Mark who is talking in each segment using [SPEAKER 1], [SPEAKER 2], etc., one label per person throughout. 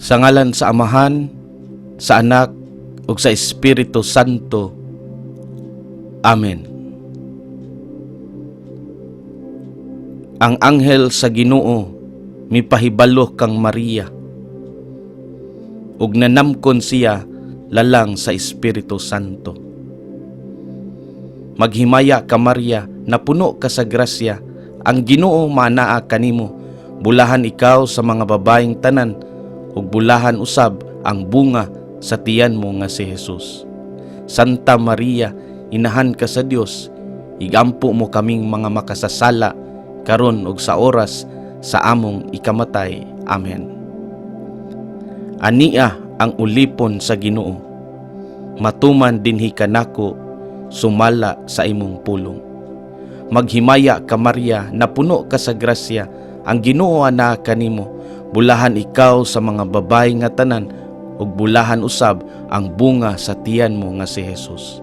[SPEAKER 1] Sa ngalan sa Amahan, sa Anak, ug sa Espiritu Santo. Amen. Ang anghel sa Ginoo mipahibalo kang Maria, ug nanamkon siya lalang sa Espiritu Santo. Maghimaya ka Maria, napuno ka sa grasya, ang Ginoo manaa kanimo, bulahan ikaw sa mga babaeng tanan, ug bulahan usab ang bunga sa tiyan mo nga si Jesus. Santa Maria, inahan ka sa Dios, igampo mo kaming mga makasasala, karon ug sa oras sa among ikamatay. Amen. Ania ang ulipon sa Ginoo, matuman dinhi kanako, sumala sa imong pulong. Maghimaya ka Maria, napuno ka sa grasya, ang Ginoo anaa kanimo, bulahan ikaw sa mga babae nga tanan, ug bulahan usab ang bunga sa tiyan mo nga si Jesus.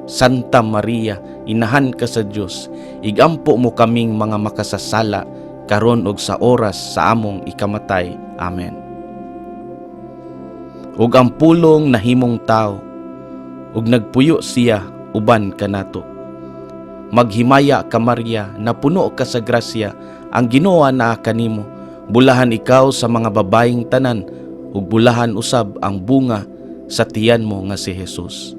[SPEAKER 1] Santa Maria, inahan ka sa Dios, igampo mo kaming mga makasasala, karon ug sa oras sa among ikamatay. Amen. Ug ang pulong nahimong tao, ug nagpuyo siya uban kanato. Maghimaya ka Maria, napuno ka sa grasya, ang Ginoo anaa kanimo, bulahan ikaw sa mga babaeng tanan, ug bulahan usab ang bunga sa tiyan mo nga si Jesus.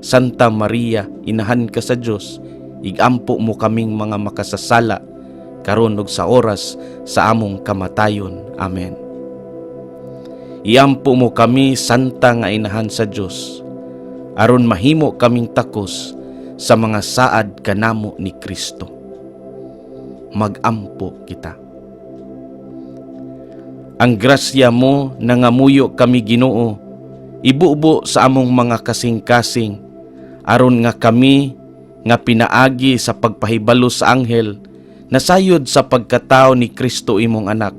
[SPEAKER 1] Santa Maria, inahan ka sa Dios, igampo mo kaming mga makasasala, karon ug sa oras sa among kamatayon. Amen. Iampo mo kami, Santa nga inahan sa Dios, aron mahimo kaming takos sa mga saad kanamo ni Kristo. Magampo kita. Ang grasya mo nangamuyo kami Ginoo, ibubo sa among mga kasing-kasing, aron nga kami nga pinaagi sa pagpahibalo sa anghel, nasayod sa pagkatao ni Kristo imong anak,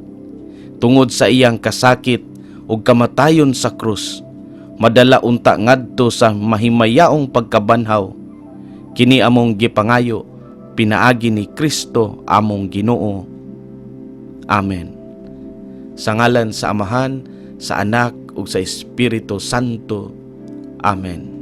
[SPEAKER 1] tungod sa iyang kasakit ug kamatayon sa krus, madala unta ngadto sa mahimayaong pagkabanhaw. Kini among gipangayo, pinaagi ni Kristo among Ginoo. Amen. Sa ngalan sa Amahan, sa Anak ug sa Espiritu Santo. Amen.